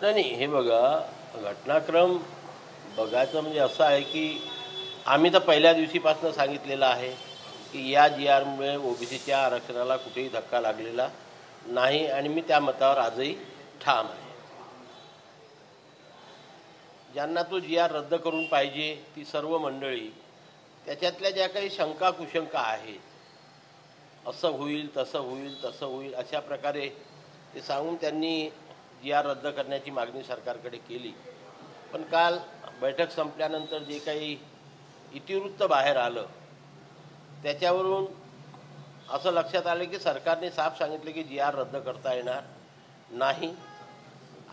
नाही नाही, हे बघा, घटनाक्रम बघायचं म्हणजे असं आहे की आम्ही तर पहिल्या दिवशीपासून सांगितलेलं आहे की या GRमुळे OBCच्या आरक्षणाला कुठेही धक्का लागलेला नाही आणि मी त्या मतावर आजही ठाम आहे. ज्यांना तो GR रद्द करून पाहिजे ती सर्व मंडळी, त्याच्यातल्या ज्या काही शंका कुशंका आहेत, असं होईल तसं होईल तसं होईल अशा प्रकारे ते सांगून त्यांनी GR रद्द करण्याची मागणी सरकारकडे केली. पण काल बैठक संपल्यानंतर जे काही इतिवृत्त बाहेर आलं त्याच्यावरून असं लक्षात आलं की सरकारने साफ सांगितलं की GR रद्द करता येणार नाही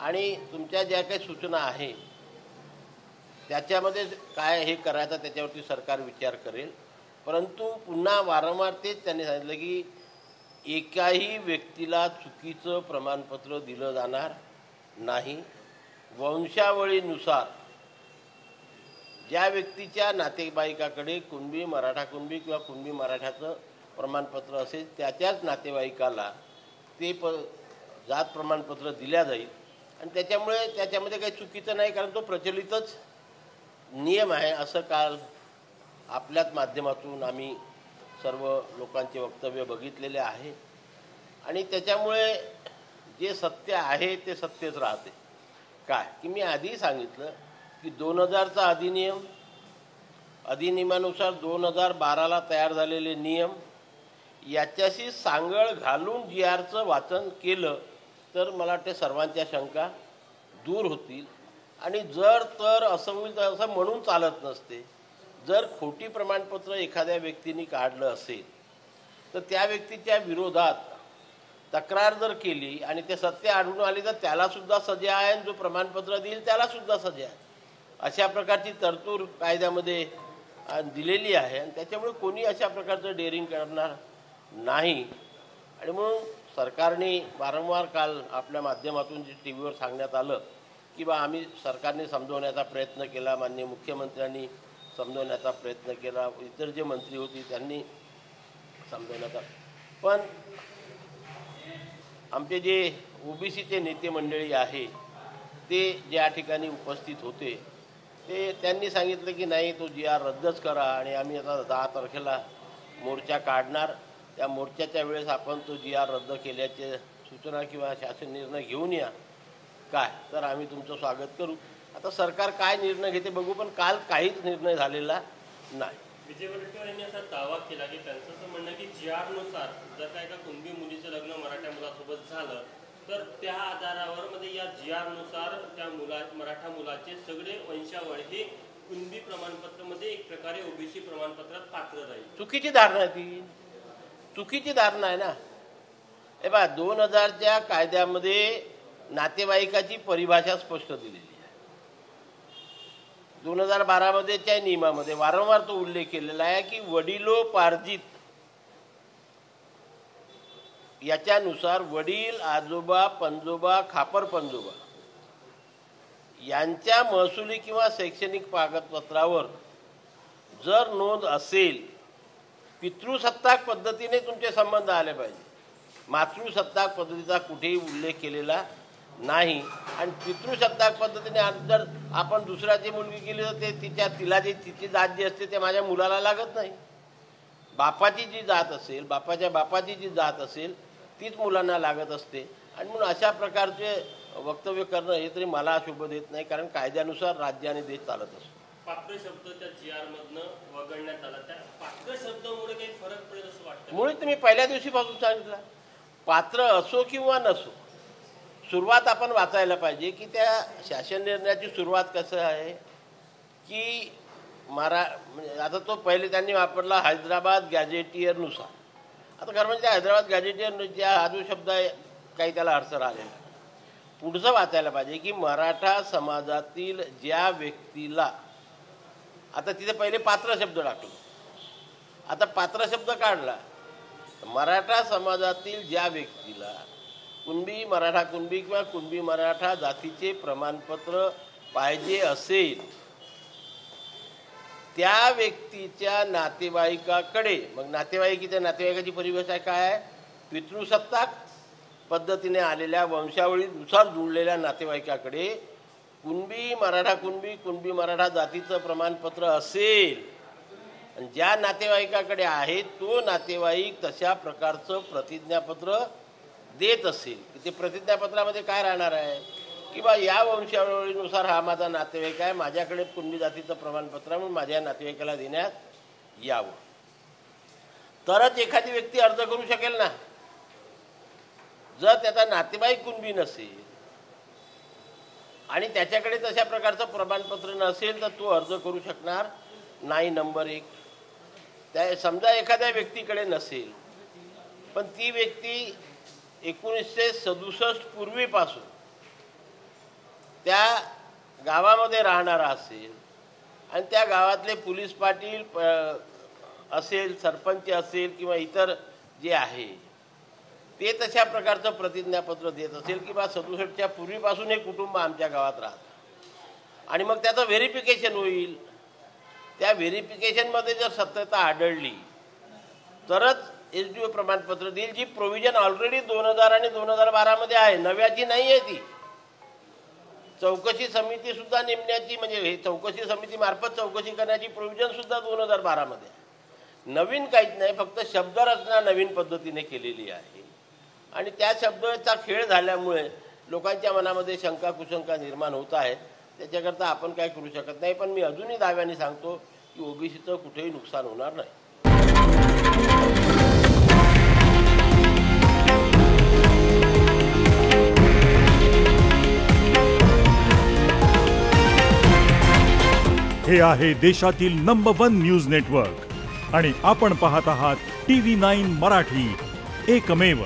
आणि तुमच्या ज्या काही सूचना आहे त्याच्यामध्ये काय हे करायचं त्याच्यावरती सरकार विचार करेल. परंतु पुन्हा वारंवार तेच त्यांनी सांगितलं की एकाही व्यक्तीला चुकीचं प्रमाणपत्र दिलं जाणार नाही. वंशावळीनुसार ज्या व्यक्तीच्या नातेवाईकाकडे कुणबी मराठा कुणबी किंवा कुणबी मराठाचं प्रमाणपत्र असेल त्याच्याच नातेवाईकाला ते जात प्रमाणपत्र दिल्या जाईल आणि त्याच्यामुळे त्याच्यामध्ये काही चुकीचं नाही, कारण तो प्रचलितच नियम आहे असं काल आपल्याच माध्यमातून आम्ही सर्व लोकांचे वक्तव्य बघितलेले आहे. आणि त्याच्यामुळे जे सत्य आहे ते सत्यच राहते. काय की मी आधी सांगितलं की 2000चा अधिनियमानुसार 2012ला तयार झालेले नियम याच्याशी सांगड घालून GRचं वाचन केलं तर मला वाटते सर्वांच्या शंका दूर होतील. आणि जर तर असं होईल तर असं म्हणून चालत नसते. जर खोटी प्रमाणपत्र एखाद्या व्यक्तीने काढलं असेल तर त्या व्यक्तीच्या विरोधात तक्रार जर केली आणि ते सत्य आढळून आले तर त्यालासुद्धा सजा आहे आणि जो प्रमाणपत्र देईल त्यालासुद्धा सजा आहे. अशा प्रकारची तरतूद कायद्यामध्ये दिलेली आहे आणि त्याच्यामुळे कोणी अशा प्रकारचं डेअरिंग करणार नाही. आणि म्हणून सरकारने वारंवार काल आपल्या माध्यमातून जे TVवर सांगण्यात आलं की आम्ही सरकारने समजवण्याचा प्रयत्न केला, माननीय मुख्यमंत्र्यांनी समजवण्याचा प्रयत्न केला, इतर जे मंत्री होती त्यांनी समजवण्याचा, पण आमचे जे OBCचे नेते मंडळी आहे ते ज्या ठिकाणी उपस्थित होते ते त्यांनी सांगितलं की नाही तो GR रद्दच करा आणि आम्ही आता 10 तारखेला मोर्चा काढणार. त्या मोर्चाच्या वेळेस आपण तो GR रद्द केल्याचे सूचना किंवा शासन निर्णय घेऊन या, काय तर आम्ही तुमचं स्वागत करू. आता सरकार काय निर्णय घेते बघू, पण काल काहीच निर्णय झालेला नाही. विजय वडेट्टीवार यांनी असा दावा केला की त्यांचं असं म्हणणं की GRनुसार जर का एका कुणबी मुलीचं लग्न मराठा मुलासोबत झालं तर त्या आधारावर मध्ये या GRनुसार त्या मराठा मुलाचे सगळे वंशावळ हे कुणबी प्रमाणपत्रामध्ये एक प्रकारे OBC प्रमाणपत्रात पात्र राहील. चुकीची धारणा आहे ती, चुकीची धारणा आहे ना. हे बघा, 2000च्या कायद्यामध्ये नातेवाईकाची परिभाषा स्पष्ट दिलेली आहे. 2012 नियमामध्ये वारंवार तो उल्लेख केलेला आहे की वडिलोपार्जित याच्यानुसार वडील, आजोबा, पणजोबा, खापर पणजोबा यांच्या महसुली किंवा शैक्षणिक कागदपत्रावर जर नोंद असेल, पितृसत्ताक पद्धतीने तुमचे संबंध आले पाहिजे. मातृसत्ताक पद्धतीचा कुठेही उल्लेख केलेला नाही. आणि पितृसत्ताक पद्धतीने जर आपण दुसऱ्याची मुलगी केली तर ते तिला जी तिची जात जी असते ते माझ्या मुलाला लागत नाही. बापाची जी जात असेल, बापाच्या बापाची जी जात असेल तीच मुलांना लागत असते. आणि म्हणून अशा प्रकारचे वक्तव्य करणं हे तरी मला शोभ देत नाही, कारण कायद्यानुसार राज्य आणि देश चालत असतो. पात्र शब्द त्या GRमधनं वगळण्यात आला, त्या पात्र शब्दामुळे काही फरक पडेल असं वाटतं? मुळे तुम्ही पहिल्या दिवशीपासून सांगितलं, पात्र असो किंवा नसो, सुरुवात आपण वाचायला पाहिजे की त्या शासन निर्णयाची सुरुवात कसं आहे की म्हणजे आता तो पहिले त्यांनी वापरला हैदराबाद गॅजेटियरनुसार. आता खरं म्हणजे हैदराबाद गॅजेटियरच्या हा जो शब्द आहे काही त्याला अर्थ राहिलेला. पुढचं वाचायला पाहिजे की मराठा समाजातील ज्या व्यक्तीला, आता तिथे पहिले पात्र शब्द टाकला, आता पात्र शब्द काढला, मराठा समाजातील ज्या व्यक्तीला कुणबी मराठा कुणबी किंवा कुणबी मराठा जातीचे प्रमाणपत्र पाहिजे असेल त्या व्यक्तीच्या नातेवाईकाकडे, मग नातेवाईकाची परिभाषा काय आहे, पितृसत्ताक पद्धतीने आलेल्या वंशावळीनुसार जुळलेल्या नातेवाईकाकडे कुणबी मराठा जातीचं प्रमाणपत्र असेल आणि ज्या नातेवाईकाकडे आहे तो नातेवाईक तशा प्रकारचं प्रतिज्ञापत्र देत असेल की ते प्रतिज्ञापत्रामध्ये काय राहणार आहे की बा या वंशावळीनुसार हा माझा नातेवाईक आहे, माझ्याकडे कुणबी जातीचं प्रमाणपत्र म्हणून माझ्या नातेवाईकाला देण्यात यावं, तरच एखादी व्यक्ती अर्ज करू शकेल ना. जर त्याचा नातेवाईक कुणबी नसेल आणि त्याच्याकडे तशा प्रकारचं प्रमाणपत्र नसेल तर तो अर्ज करू शकणार नाही. नंबर 1. त्या समजा एखाद्या व्यक्तीकडे नसेल पण ती व्यक्ती 1967 पूर्वीपासून त्या गावामध्ये राहणारा असेल आणि त्या गावातले पोलीस पाटील असेल, सरपंच असेल किंवा इतर जे आहे ते तशा प्रकारचं प्रतिज्ञापत्र देत असेल की बा 67च्या पूर्वीपासून हे कुटुंब आमच्या गावात राहतं आणि मग त्याचं व्हेरिफिकेशन होईल. त्या व्हेरिफिकेशनमध्ये जर सत्यता आढळली तरच SDO प्रमाणपत्र देईल, जी प्रोव्हिजन ऑलरेडी 2000 आणि 2012 आहे, नव्याची नाही आहे ती. चौकशी समिती सुद्धा नेमण्याची म्हणजे हे चौकशी समितीमार्फत चौकशी करण्याची प्रोव्हिजन सुद्धा 2012 आहे. नवीन काहीच नाही, फक्त शब्दरचना नवीन पद्धतीने केलेली आहे आणि त्या शब्दाचा खेळ झाल्यामुळे लोकांच्या मनामध्ये शंका कुशंका निर्माण होत आहेत. त्याच्याकरता आपण काय करू शकत नाही. पण मी अजूनही दाव्याने सांगतो की ओबीसीचं कुठेही नुकसान होणार नाही. हे आहे देशातील नंबर 1 न्यूज नेटवर्क आणि आपण पाहत आहात TV9 मराठी, एकमेव.